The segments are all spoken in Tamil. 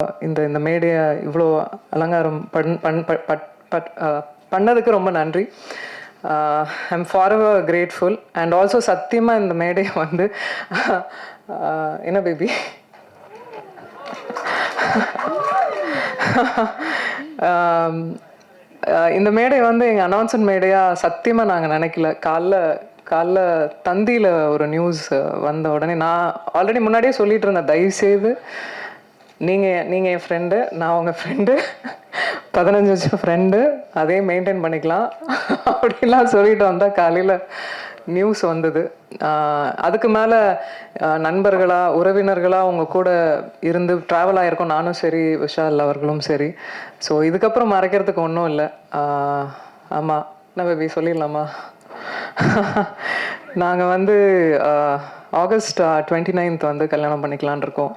இந்த மேடையை இவ்வளோ அலங்காரம் பண்ணதுக்கு ரொம்ப நன்றி. I'm forever grateful. And also சத்தியமாக இந்த மேடையை வந்து என்ன பேபி இந்த மேடை வந்து எங்கள் அனௌன்ஸ்மெண்ட் மேடையாக சத்தியமாக நாங்கள் நினைக்கல. காலைல தந்தியில் ஒரு நியூஸ் வந்த உடனே நான் ஆல்ரெடி முன்னாடியே சொல்லிட்டு இருந்தேன், தயவுசெய்து நீங்கள் என் ஃப்ரெண்டு, நான் உங்கள் ஃப்ரெண்டு, 15 வருஷம் ஃப்ரெண்டு, அதே மெயின்டைன் பண்ணிக்கலாம் அப்படின்லாம் சொல்லிட்டு வந்தால் காலையில் நியூஸ் வந்தது. அதுக்கு மேலே நண்பர்களாக உறவினர்களாக உங்கள் கூட இருந்து ட்ராவல் ஆகிருக்கோம், நானும் சரி விஷால் அவர்களும் சரி. ஸோ இதுக்கப்புறம் மறைக்கிறதுக்கு ஒன்றும் இல்லை. ஆமாம், என்ன பேபி சொல்லிடலாமா? நாங்கள் வந்து ஆகஸ்ட் 29 வந்து கல்யாணம் பண்ணிக்கலான் இருக்கோம்.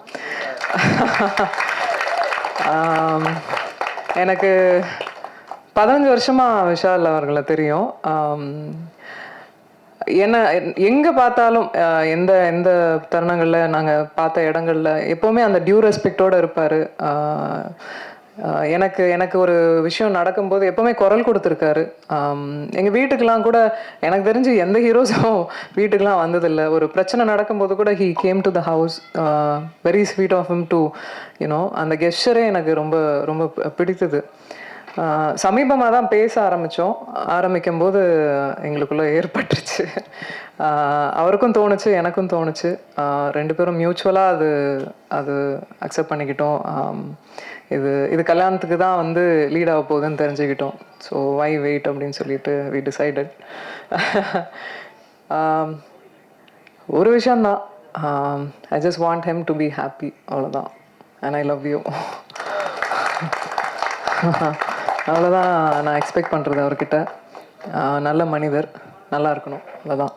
எனக்கு 15 வருஷமாக விஷால் அவர்களை தெரியும். என்ன எங்கே பார்த்தாலும் எந்த எந்த தருணங்களில் நாங்கள் பார்த்த இடங்களில் எப்போவுமே அந்த டியூ ரெஸ்பெக்டோடு இருப்பார். எனக்கு ஒரு விஷயம் நடக்கும்போது எப்போவுமே குரல் கொடுத்துருக்காரு. எங்கள் வீட்டுக்கெலாம் கூட எனக்கு தெரிஞ்சு எந்த ஹீரோஸும் வீட்டுக்கெலாம் வந்ததில்லை. ஒரு பிரச்சனை நடக்கும்போது கூட he came to the house. Very sweet of him to you know. அந்த கெஸ்டரே எனக்கு ரொம்ப ரொம்ப பிடித்தது. சமீபமாக தான் பேச ஆரம்பிக்கும் போது எங்களுக்குள்ளே ஏற்பட்டுருச்சு. அவருக்கும் தோணுச்சு, எனக்கும் தோணுச்சு. 2 பேரும் மியூச்சுவலாக அது அக்செப்ட் பண்ணிக்கிட்டோம். இது கல்யாணத்துக்கு தான் வந்து லீட் ஆக போகுதுன்னு தெரிஞ்சுக்கிட்டோம். ஸோ வை வெயிட் அப்படின்னு சொல்லிட்டு வி டிசைடட். ஒரு விஷயந்தான், I just want him to be happy, அவ்வளோதான். And I love you. அவ்வளோதான் நான் எக்ஸ்பெக்ட் பண்ணுறது அவர்கிட்ட. நல்ல மனிதர், நல்லா இருக்கணும், அவ்வளோதான்.